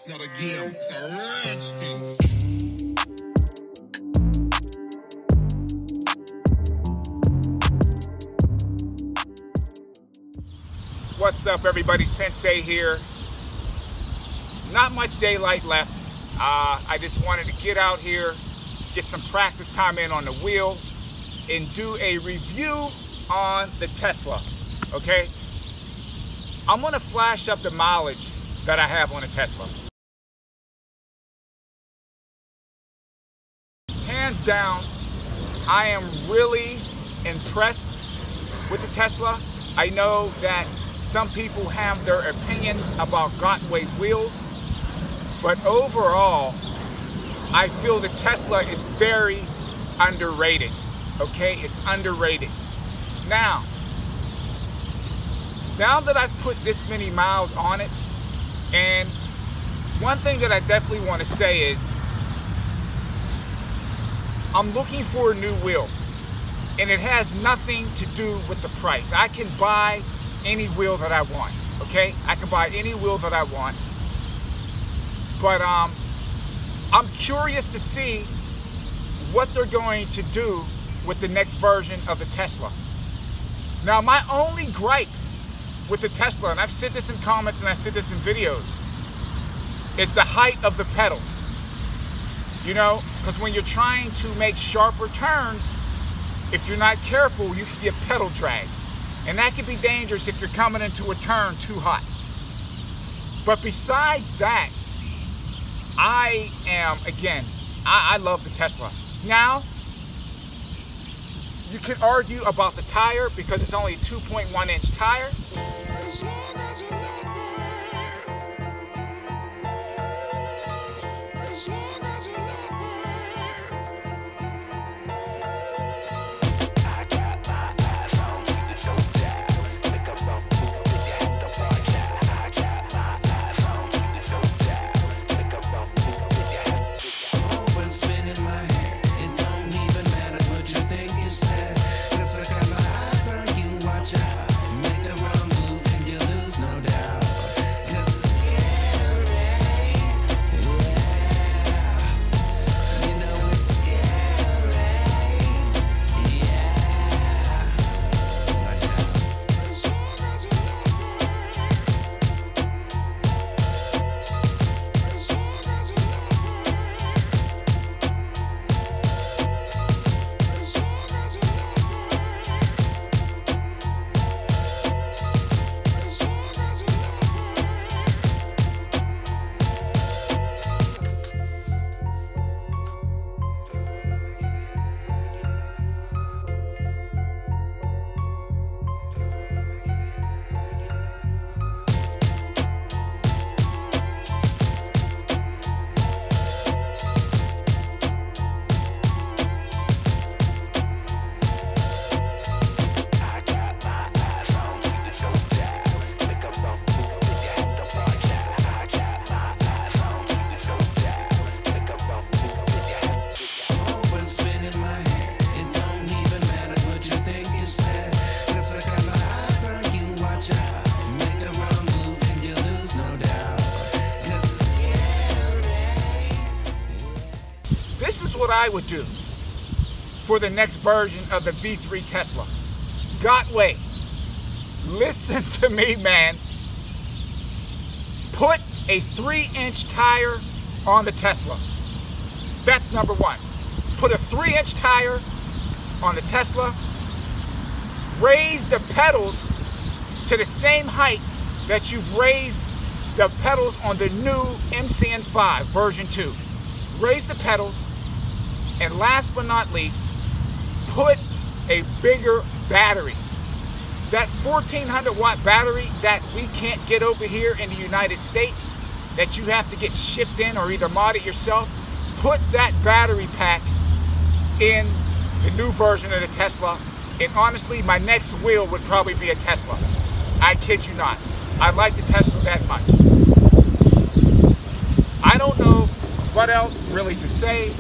It's not a game, it's a rich thing. What's up, everybody? Sensei here. Not much daylight left. I just wanted to get out here, get some practice time in on the wheel, and do a review on the Tesla, okay? I'm gonna flash up the mileage that I have on a Tesla. Hands down, I am really impressed with the Tesla. I know that some people have their opinions about Gotway wheels, but overall, I feel the Tesla is very underrated, okay? It's underrated. Now that I've put this many miles on it, and one thing that I definitely want to say is, I'm looking for a new wheel, and it has nothing to do with the price. I can buy any wheel that I want, okay? I can buy any wheel that I want, but I'm curious to see what they're going to do with the next version of the Tesla. Now, my only gripe with the Tesla, and I've said this in comments and I've said this in videos, is the height of the pedals. You know, because when you're trying to make sharper turns, if you're not careful, you can get pedal drag. And that can be dangerous if you're coming into a turn too hot. But besides that, I love the Tesla. Now, you can argue about the tire because it's only a 2.1-inch tire. This is what I would do for the next version of the V3 Tesla. Gotway, listen to me, man. Put a 3-inch tire on the Tesla. That's number one. Put a 3-inch tire on the Tesla. Raise the pedals to the same height that you've raised the pedals on the new MCN5 version 2. Raise the pedals. And last but not least, put a bigger battery. That 1400 watt battery that we can't get over here in the United States, that you have to get shipped in or either mod it yourself, put that battery pack in the new version of the Tesla. And honestly, my next wheel would probably be a Tesla. I kid you not. I like the Tesla that much. I don't know what else really to say.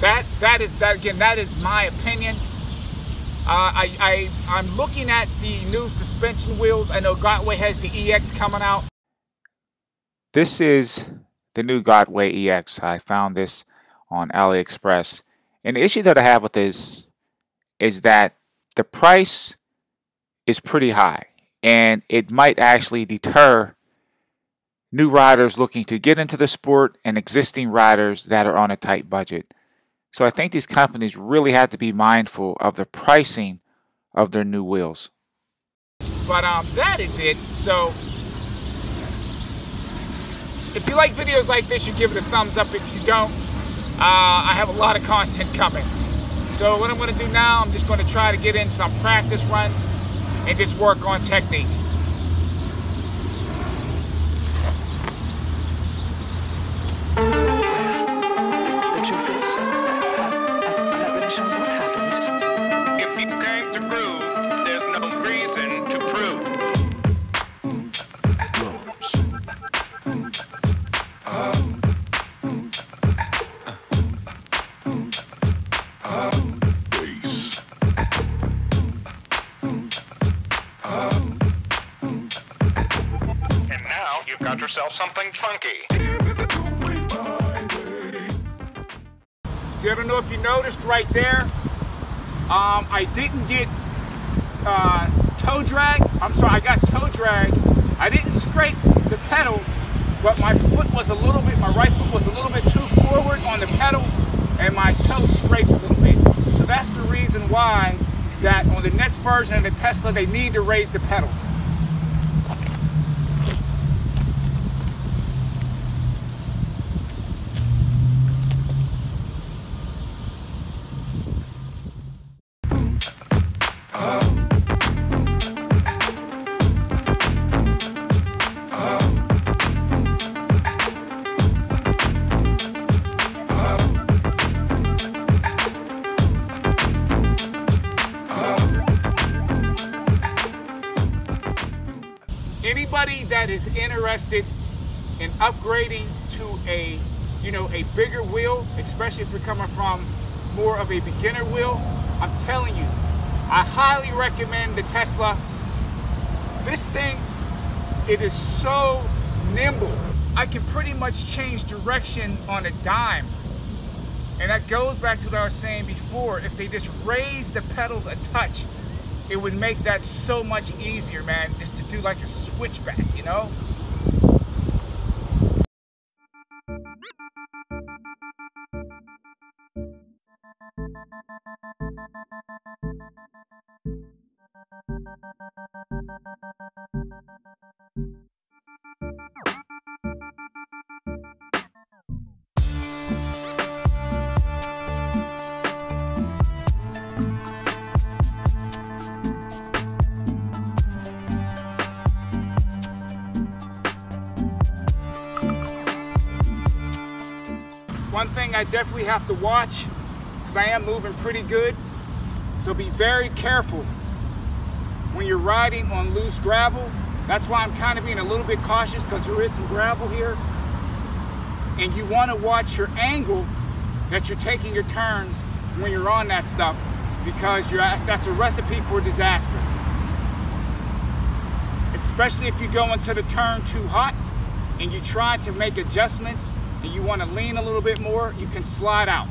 That is my opinion. I'm looking at the new suspension wheels. I know Gotway has the EX coming out. This is the new Gotway EX. I found this on AliExpress. And the issue that I have with this is that the price is pretty high, and it might actually deter new riders looking to get into the sport and existing riders that are on a tight budget. So I think these companies really have to be mindful of the pricing of their new wheels. But that is it. So if you like videos like this, you give it a thumbs up. If you don't, I have a lot of content coming. So what I'm going to do now, I'm just going to try to get in some practice runs and just work on technique. The truth is, I'm not really sure what happened. If you came to prove, there's no reason to prove. And now you've got yourself something funky. See, I don't know if you noticed right there, I didn't get toe drag. I'm sorry, I got toe drag. I didn't scrape the pedal, but my foot was a little bit, my right foot was a little bit too forward on the pedal, and my toe scraped a little bit. So that's the reason why that on the next version of the Tesla, they need to raise the pedals. Anybody that is interested in upgrading to a, a bigger wheel, especially if you're coming from more of a beginner wheel, I'm telling you, I highly recommend the Tesla. This thing, it is so nimble. I can pretty much change direction on a dime. And that goes back to what I was saying before. If they just raise the pedals a touch, it would make that so much easier, man, just to do like a switchback, you know? One thing I definitely have to watch, because I am moving pretty good, so be very careful when you're riding on loose gravel. That's why I'm kind of being a little bit cautious, because there is some gravel here. And you want to watch your angle that you're taking your turns when you're on that stuff, because that's a recipe for disaster. Especially if you go into the turn too hot and you try to make adjustments and you want to lean a little bit more, you can slide out.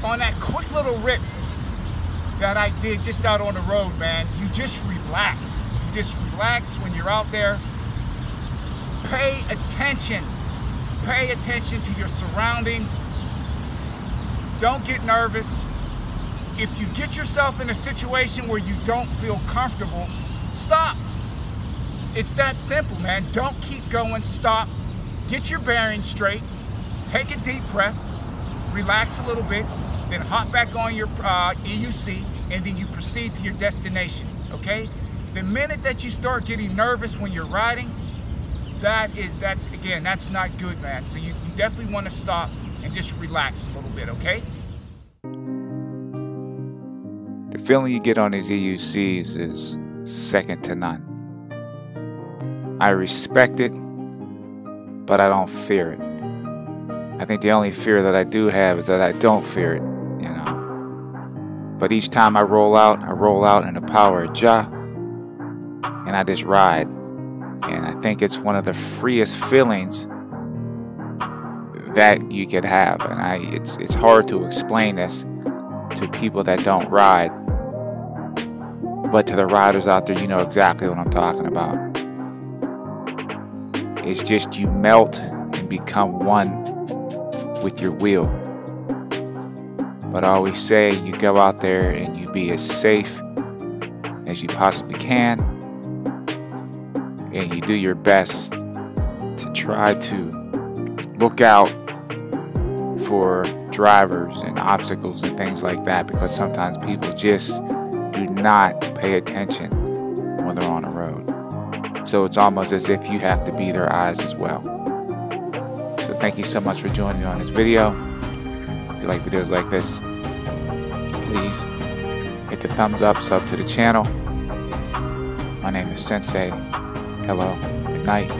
on that quick little rip that I did just out on the road, man, you just relax. You just relax when you're out there. Pay attention. Pay attention to your surroundings. Don't get nervous. If you get yourself in a situation where you don't feel comfortable, stop. It's that simple, man. Don't keep going. Stop. Get your bearings straight. Take a deep breath. Relax a little bit. Then hop back on your EUC, and then you proceed to your destination, okay? The minute that you start getting nervous when you're riding, that's not good, man. So you definitely want to stop and just relax a little bit, okay? The feeling you get on these EUCs is second to none. I respect it, but I don't fear it. I think the only fear that I do have is that I don't fear it, you know. But each time I roll out in the power of Jah, and I just ride. And I think it's one of the freest feelings that you could have. And it's hard to explain this to people that don't ride. But to the riders out there, you know exactly what I'm talking about. It's just you melt and become one with your wheel. But I always say you go out there and you be as safe as you possibly can, and you do your best to try to look out for drivers and obstacles and things like that, because sometimes people just do not pay attention when they're on the road. So it's almost as if you have to be their eyes as well. So thank you so much for joining me on this video. If you like videos like this, please hit the thumbs up, sub to the channel. My name is Sensei. Hello, good night.